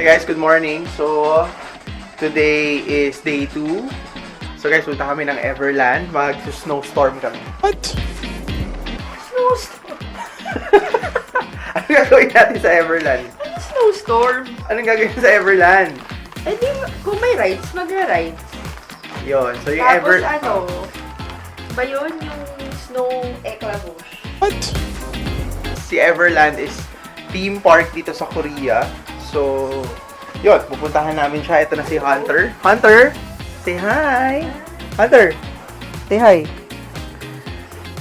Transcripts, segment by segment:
guys, good morning. So, today is day 2. So guys, punta kami ng Everland. Mag-snowstorm kami. What? Snowstorm? Anong gagawin natin sa Everland? Snowstorm? Anong gagawin sa Everland? Eh di, kung may rides, magra-rides. Yun, so yung Tapos ba yun? Yung snow eclabush. What? Si Everland is theme park dito sa Korea. So, yun, pupuntahan namin siya. Ito na si Hunter. Hunter, say hi! Hunter, say hi!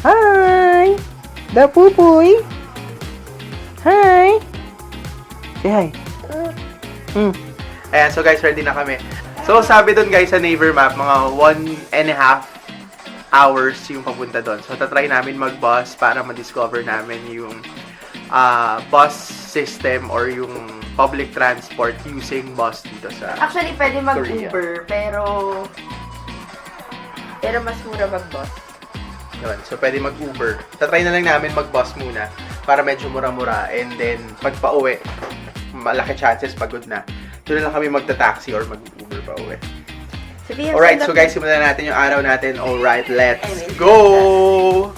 Hi! Da Pupuy! Hi! Say hi! Ayan, so guys, ready na kami. So, sabi dun guys sa Naver Map, mga 1.5 hours yung papunta doon. So, tatry namin mag-bus para ma-discover namin yung bus system or yung public transport using bus dito sa Actually, pwede Korea. mag-Uber, pero mas mura mag-bus. Yun. So, pwede mag-Uber. Tatry na lang namin mag-bus muna para medyo mura-mura. And then, pag pauwi, malaki chances pagod na. Doon na lang kami magta-taxi or mag-Uber pa uwi. Alright, so guys, simulan natin yung araw natin. Alright, let's go!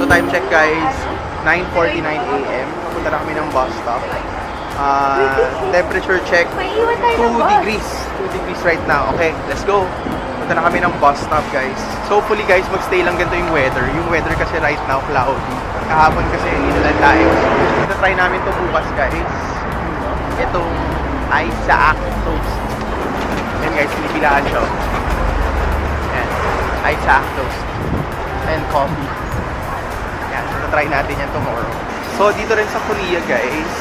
Time check guys, 9:49 AM. Papunta na kami ng bus stop. Temperature check, 2 degrees. 2 degrees right now. Okay, let's go. Punta na kami ng bus stop guys. So hopefully guys, magstay lang ganito yung weather. Yung weather kasi right now, cloudy. Kahapon kasi inulan tayo. So try namin to bukas guys. Itong Isaac toast. Yan guys, pinipilaan siya. Yan, Isaac toast. And coffee. So, try natin yan tomorrow. So, dito rin sa Korea, guys,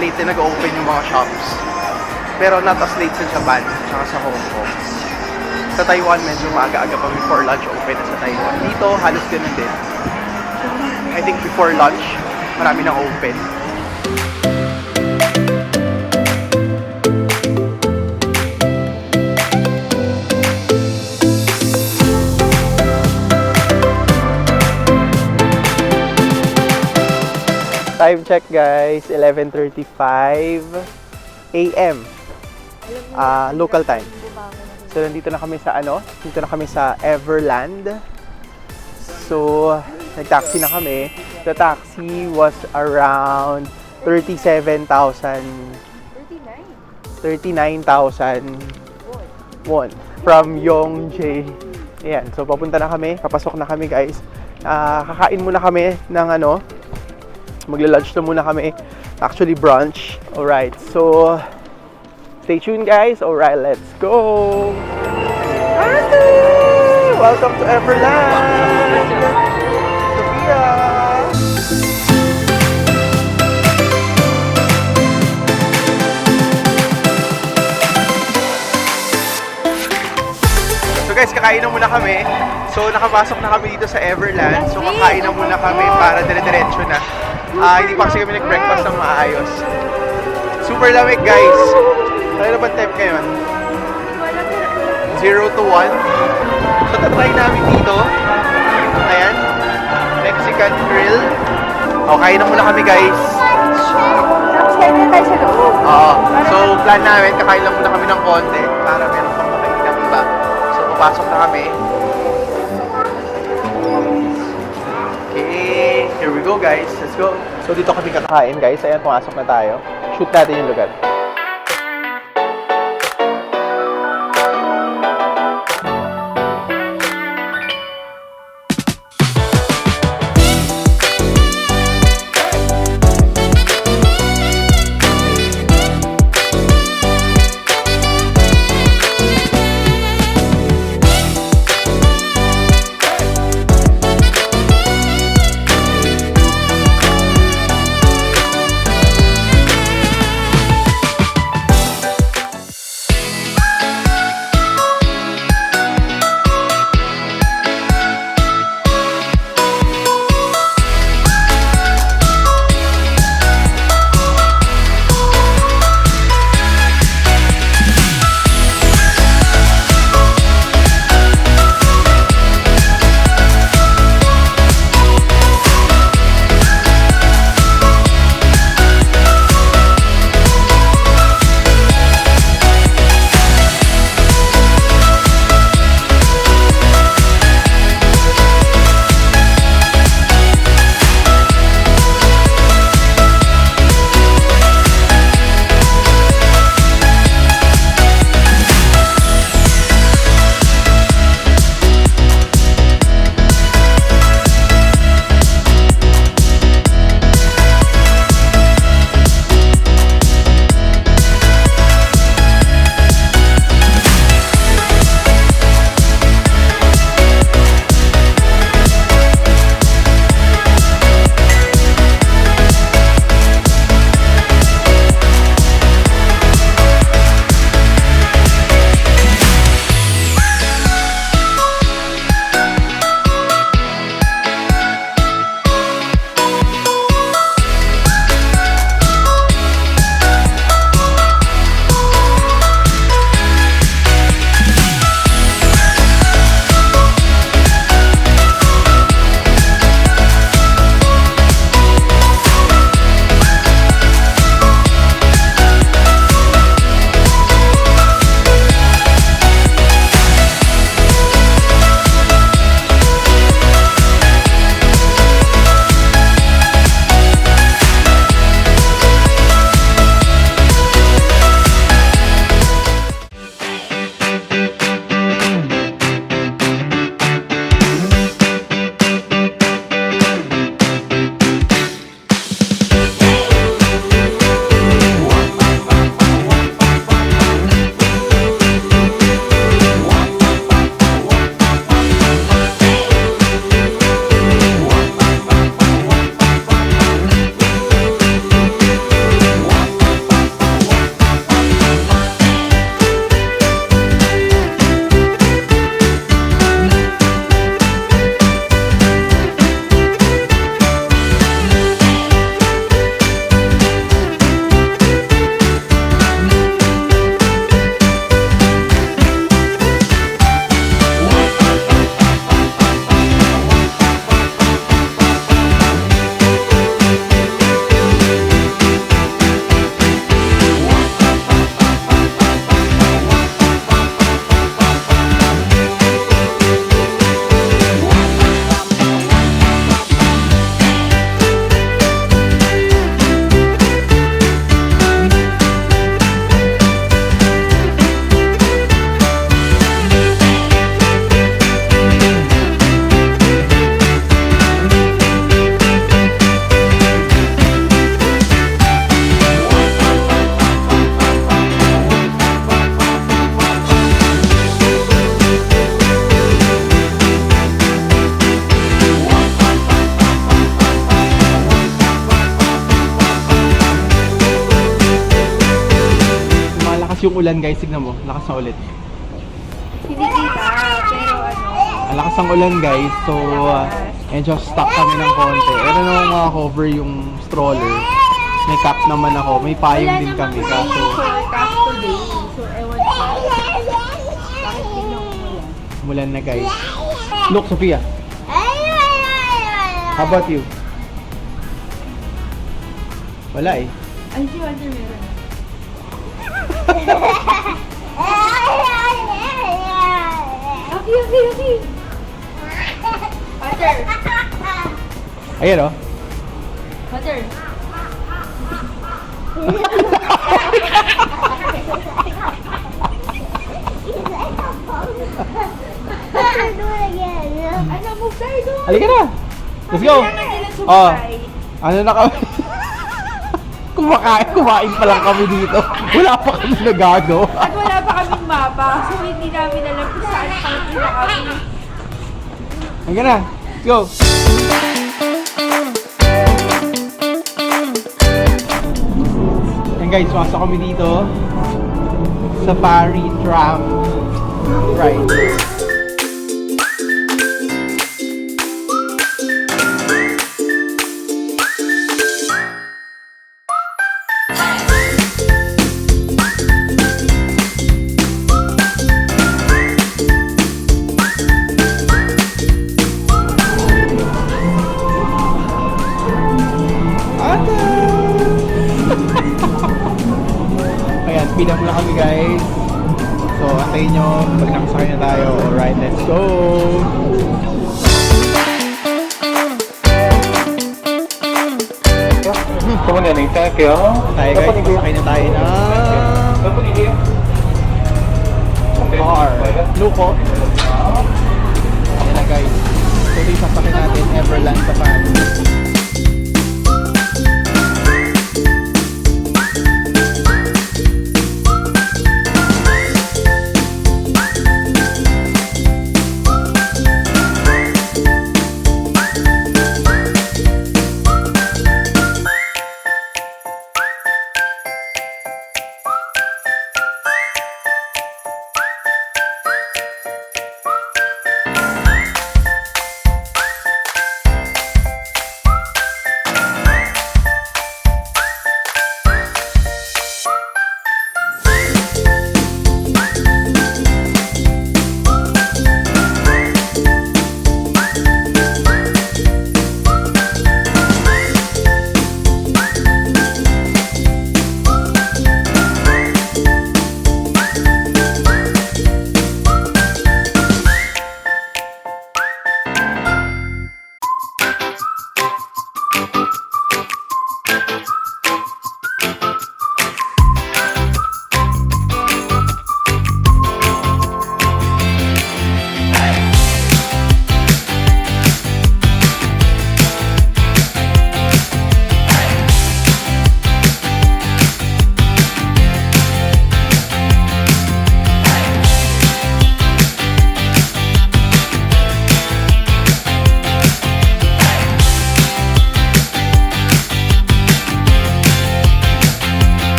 late na nag-open yung mga shops. Pero not as late sa Japan, tsaka sa Hong Kong. Sa Taiwan, medyo maaga-aga pa before lunch open na sa Taiwan. Dito, halos ganun din. I think before lunch, marami nang open. Time check guys, 11:35 AM. Local time. So nandito na kami sa dito na kami sa Everland. So nag-taxi na kami. The taxi was around 39,000 won from Yongjae. Ayan, so papunta na kami, papasok na kami guys. Kakain muna kami ng magla-lunch na muna kami. Actually, brunch. Alright, so stay tuned guys. Alright, let's go! Hi! Welcome to Everland! Sophia! So guys, kakain na muna kami. So nakapasok na kami dito sa Everland. So kakain na muna kami para dire-diretso na. Hindi pa kasi kami nag-breakfast ng maayos. Super lamig guys. Ano na ba temp ngayon? 0 to 1. So tatry namin dito. Ayan. Mexican grill. Okay na muna kami guys. Tapos kayo na tayo sa loob. So plan namin, kakain lang muna kami ng konti para meron pang makikita ng iba. So papasok na kami. Here we go guys, let's go. So dito kami kakain guys, ayan pumasok na tayo. Shoot natin yung lugar. yung ulan guys, tignan mo, lakas na ulit. Hindi kita, pero ano. Ang lakas ng ulan guys, so medyo stuck kami ng konti. Pero naman makakover yung stroller. May cap naman ako, may payong din kami. Kaso, forecast today, so ewan ko. Bakit biglang umulan? umulan na guys. Look, Sophia. How about you? Wala eh. Ay, si Walter meron. Okay. Walter! Ayan o. Walter! Ano, move tayo doon! Halika na. Let's go. Kailangan nila Oh, sumabay. ano na kami? Kumain pa lang kami dito. Wala pa kami nagagawa. At wala pa kaming mapa, so hindi namin alam kung saan kami na kami. Halika na. Let's go. And guys, pasok kami dito. Safari tram ride. Ayan, speed up lang kami guys. So, antayin nyo pag nakasakay na tayo. Alright, let's go! Tayo guys, pasakay na tayo na car. Luko. Ayan na guys. So, ito yung sasakay natin, Everland Safari.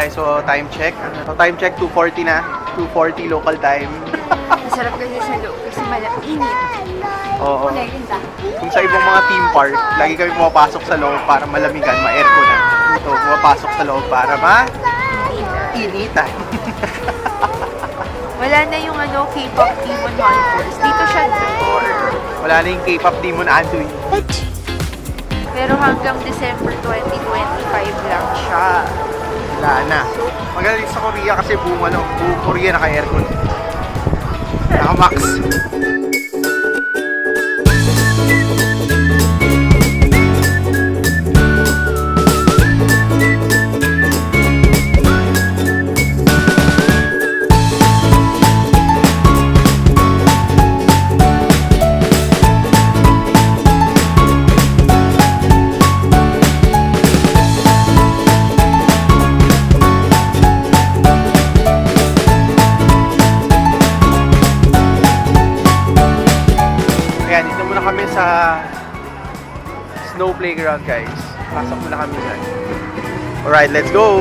guys, so time check. So time check, 2:40 na. 2:40 local time. Masarap kasi sa loob kasi init. Oo. Kung sa ibang mga theme park, lagi kami pumapasok sa loob para malamigan, ma-aircon na. So, pumapasok sa loob para initan. Wala na yung K-pop Demon Hunters. Dito siya before. Wala na yung K-pop Demon Anduin. Pero hanggang December 2025 lang siya. Wala na. Magaling sa Korea kasi buong Korea naka-aircon. Naka-max. Ayan, dito muna kami sa snow playground, guys. Pasok muna kami dyan. Alright, let's go!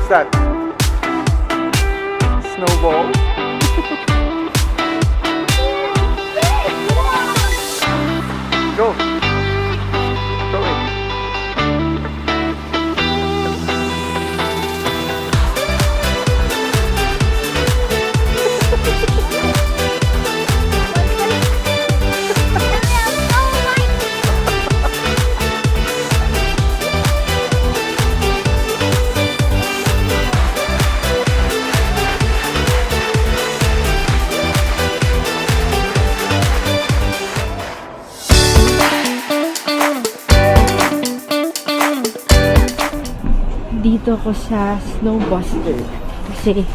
What's that? Snowball? Go! Go in. Dito ako sa Snowbuster kasi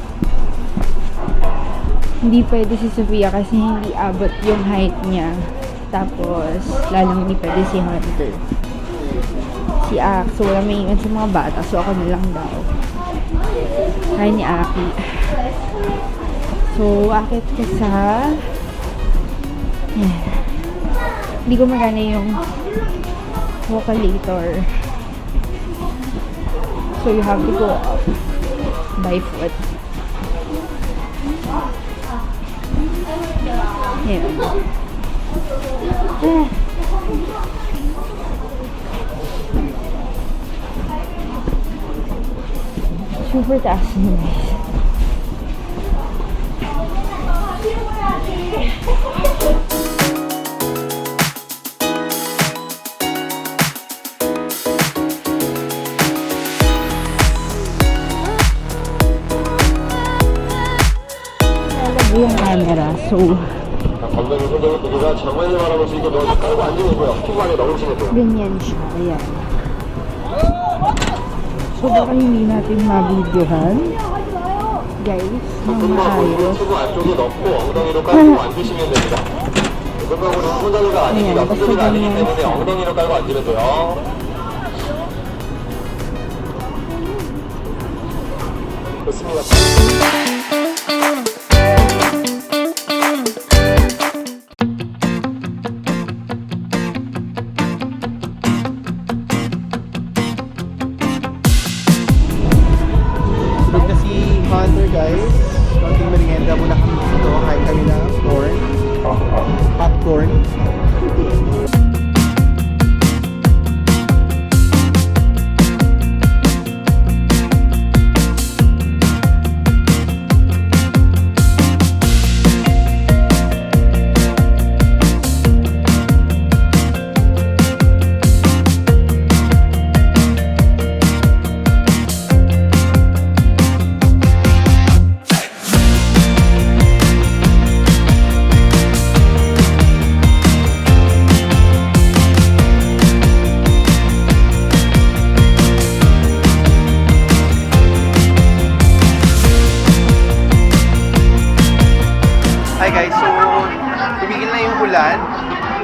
hindi pwede si Sofia kasi hindi abot yung height niya, tapos lalong hindi pwede si Hunter, si Ak, so wala may iwan sa mga bata, so ako na lang daw kaya ni Aki. So akit ko sa hindi ko magana yung Vocalator. So you have to go up by foot. Ayan. Ah. Super taas na guys. lalagay yung camera. So, 건강이 소중한 분들과 장관을 바라볼 수 있게 너무 깔고 앉으시고요. 후반에 넘으시면 ganyan siya. Ayan. So, baka hindi natin ma-videohan. Guys, nang maayos. 수구 안쪽에 넣고 엉덩이로 깔고 앉으시면 됩니다. 건강으로 손잡이가 아닙니다. Ayan, basta 손잡이가 아니기 ganyan. 때문에 엉덩이로 깔고 앉으면 돼요. 좋습니다. Tulog na si Hunter guys. Konting merienda muna kami dito. Kain kami ng corn. Popcorn. Hi guys, so tumigil na yung ulan.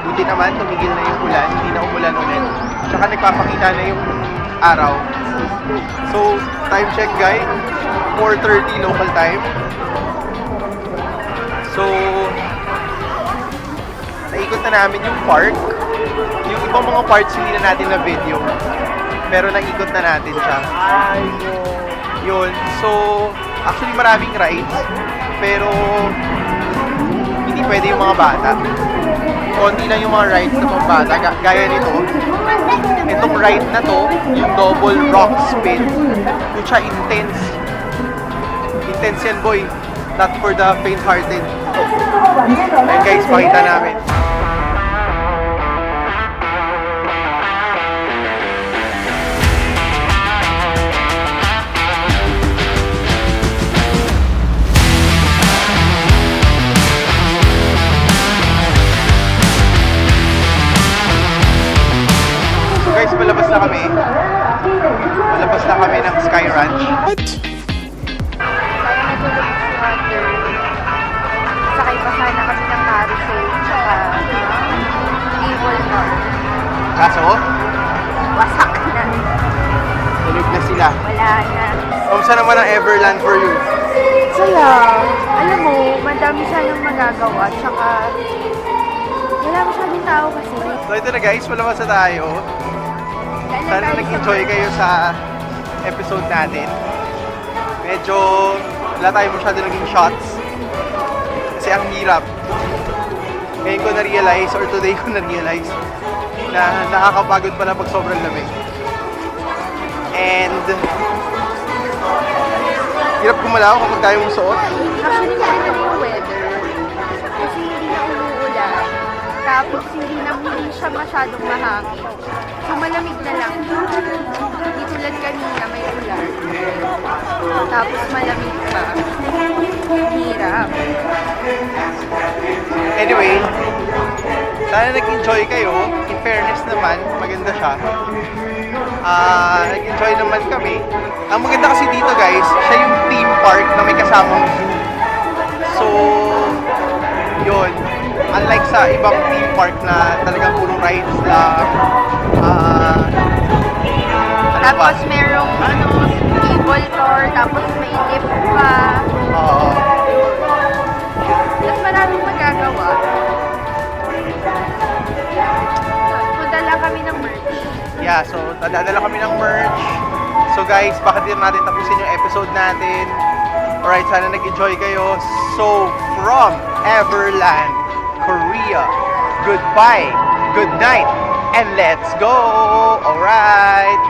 Buti naman, tumigil na yung ulan. Hindi na umulan ulit. Tsaka nagpapakita na yung araw. So, time check guys, 4:30 local time. So, naikot na namin yung park. Yung ibang mga parts hindi na natin na video. Pero naikot na natin siya. Yun. So, actually maraming rides. Pero, hindi pwede yung mga bata. Konti lang yung mga rides na pang bata. Gaya nito. Itong ride na to, yung double rock spin. Yung siya intense. Intense yan boy. Not for the faint-hearted. Ayan guys, pakita namin. Guys, palabas na kami. Palabas na kami ng Sky Ranch. Sakay pa sana kami ng carousel tsaka cable car. Kaso, Wasak na. tulog na sila. Wala na. Kamusta naman ang Everland for you? Saya. Alam mo, madami sanang magagawa tsaka wala masyadong tao kasi. So ito na guys, palabas na tayo. Sana nag-enjoy kayo sa episode natin. Medyo wala tayo masyado naging shots. Kasi ang hirap. Ngayon ko na-realize, or today ko na-realize, na nakakapagod pala pag sobrang lamig. And hirap gumalaw kapag tayo mong suot. Actually, maganda yung weather. Kasi hindi na umuulan. Tapos hindi siya masyadong mahangin. So malamig na lang. Hindi tulad kanina, may ulan. Tapos malamig pa. Hirap. Anyway, sana nag-enjoy kayo. In fairness naman, maganda siya. Nag-enjoy naman kami. Ang maganda kasi dito guys, siya yung theme park na may kasamang view. So, yun. Unlike sa ibang theme park na talagang puro rides lang. Ano ba? Tapos merong cable car, tapos may lift pa. Oo. Tapos maraming magagawa. Punta lang kami ng merch. Yeah, so nadadala kami ng merch. So guys, baka din natin tapusin yung episode natin. Alright, sana nag-enjoy kayo. So, from Everland, Korea, goodbye, good night, and let's go! Alright!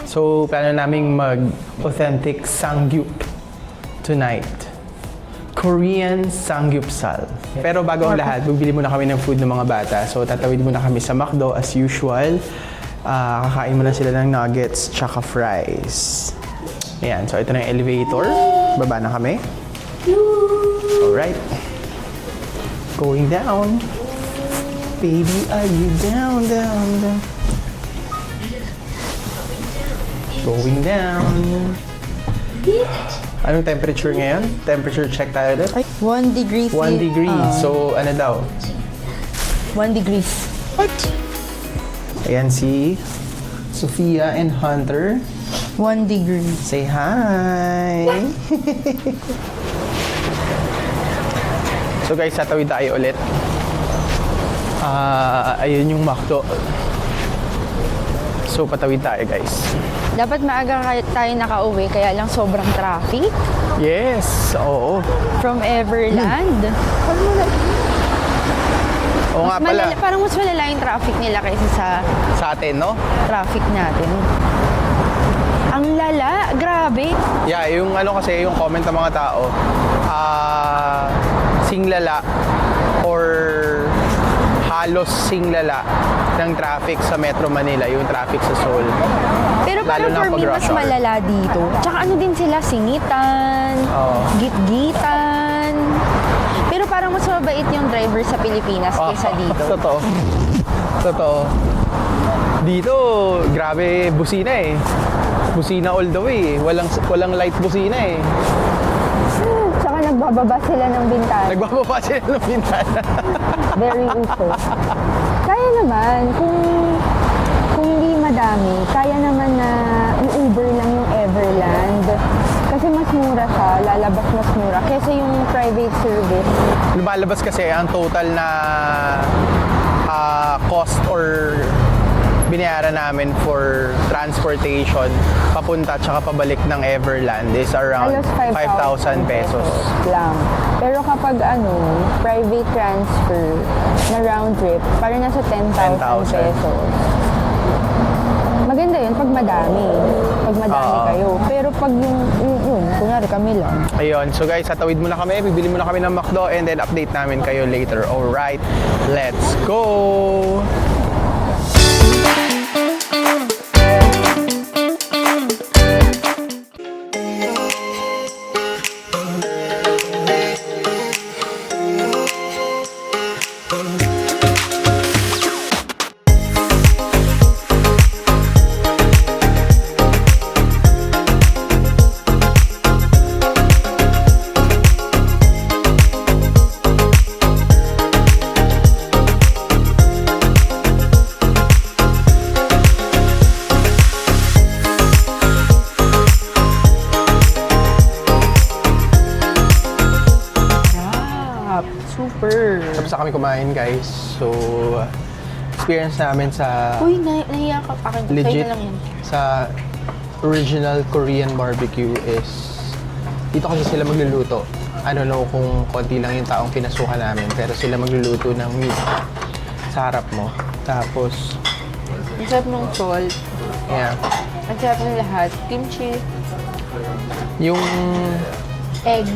So, plano naming mag-authentic Samgyup tonight. Korean Samgyeopsal. Pero bago ang lahat, bibili muna kami ng food ng mga bata. So, tatawid muna kami sa McDo as usual. Kakain muna sila ng nuggets tsaka fries. Ayan, so ito na yung elevator. Baba na kami. Alright. Going down. Baby, are you down, down, down? Going down. Anong temperature ngayon? Temperature check tayo doon. 1 degree. 1 degree. So, ano daw? 1 degrees. What? Ayan si Sophia and Hunter. 1 degree. Say hi! So guys, tatawid tayo ulit. Ayun yung McDo. So, patawid tayo guys. Dapat maaga tayo nakauwi, kaya lang sobrang traffic. Yes! Oo. From Everland. Oo nga pala. Parang mas malala yung traffic nila kaysa sa Sa atin, no? traffic natin. Ang lala, grabe. Yeah, yung ano kasi, yung comment ng mga tao, singlala or halos singlala ng traffic sa Metro Manila, yung traffic sa Seoul. Pero parang Lalo na for me, pag mas rush hour. malala dito. Tsaka ano din sila, singitan, Oo. gitgitan. Pero parang mas mabait yung driver sa Pilipinas kaysa dito. Totoo. Totoo. Dito, grabe, busina eh. Busina all the way eh. Walang light busina eh. Tsaka nagbababa sila ng bintana. Nagbababa sila ng bintana. Very uso. Kaya naman, kung hindi madami, kaya naman na i-Uber lang yung Everland. Kasi mas mura siya, lalabas mas mura. Kesa yung private service. Lumalabas kasi ang total na cost or binayaran namin for transportation papunta at pabalik ng Everland is around Halos 5,000 pesos. lang. Pero kapag private transfer na round trip, parang nasa 10,000 pesos. Maganda yun pag madami. Pag madami kayo. Pero pag yun, kunyari kami lang. Ayun, so guys, tatawid muna kami, bibili muna kami ng McDo and then update namin kayo later. Alright, let's go! Super. Tapos na kami kumain guys. So, experience namin sa Uy, nahiya ka. Akin, legit sa'yo na lang yan. sa original Korean barbecue is dito kasi sila magluluto. I don't know kung konti lang yung taong pinasukan namin, pero sila magluluto ng meat sa harap mo. Tapos, Ang sarap ng salt. yeah, Ang sarap ng lahat. Kimchi. yung Egg.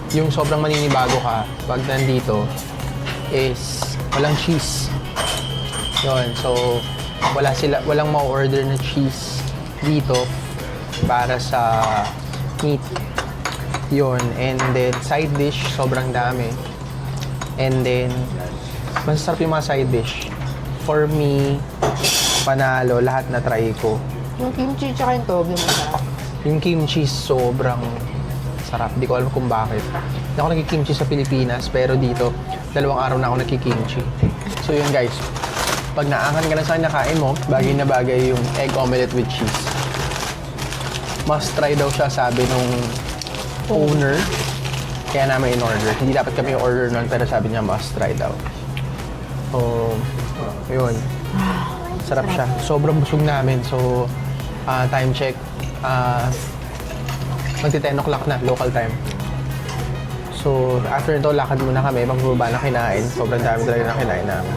yung sobrang maninibago ka pag nandito is walang cheese. Yun, so walang ma-order na cheese dito para sa meat. Yun, and then side dish, sobrang dami. And then, masasarap yung mga side dish. For me, panalo, lahat na try ko. Yung kimchi tsaka yung toge masarap. Yung kimchi sobrang sarap. Di ko alam kung bakit. Hindi ako nagkikimchi sa Pilipinas, pero dito, 2 araw na ako nagkikimchi. So yun guys, Pag naangan ka na sa kanya, kain mo, bagay na bagay yung egg omelette with cheese. Must try daw siya, sabi nung owner. Kaya namin in-order. Hindi dapat kami order nun, pero sabi niya must try daw. So, yun. Sarap siya. Sobrang busog namin. So, time check. Magti 10 o'clock na, local time. So, after nito, lakad muna kami. Magbaba na kinain. Sobrang dami talaga na kinain namin.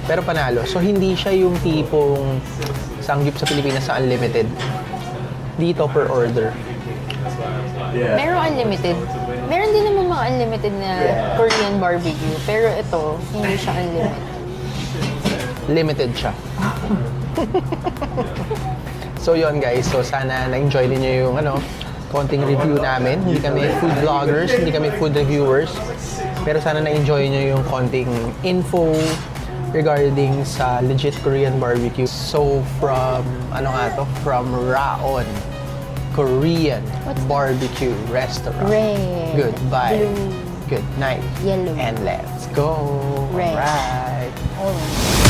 Pero panalo. So, hindi siya yung tipong sangyup sa Pilipinas sa unlimited. Dito per order. Meron unlimited. Meron din naman mga unlimited na Korean barbecue. Pero ito, hindi siya unlimited. Limited siya. So yun guys, so sana na-enjoy niyo yung konting review namin. Hindi kami food vloggers, hindi kami food reviewers. Pero sana na-enjoy niyo yung konting info regarding sa legit Korean barbecue. So from, from Raon Korean Barbecue Restaurant. Red. Goodbye. Blue. Good night. Yellow. And let's go. Red. Right. Orange.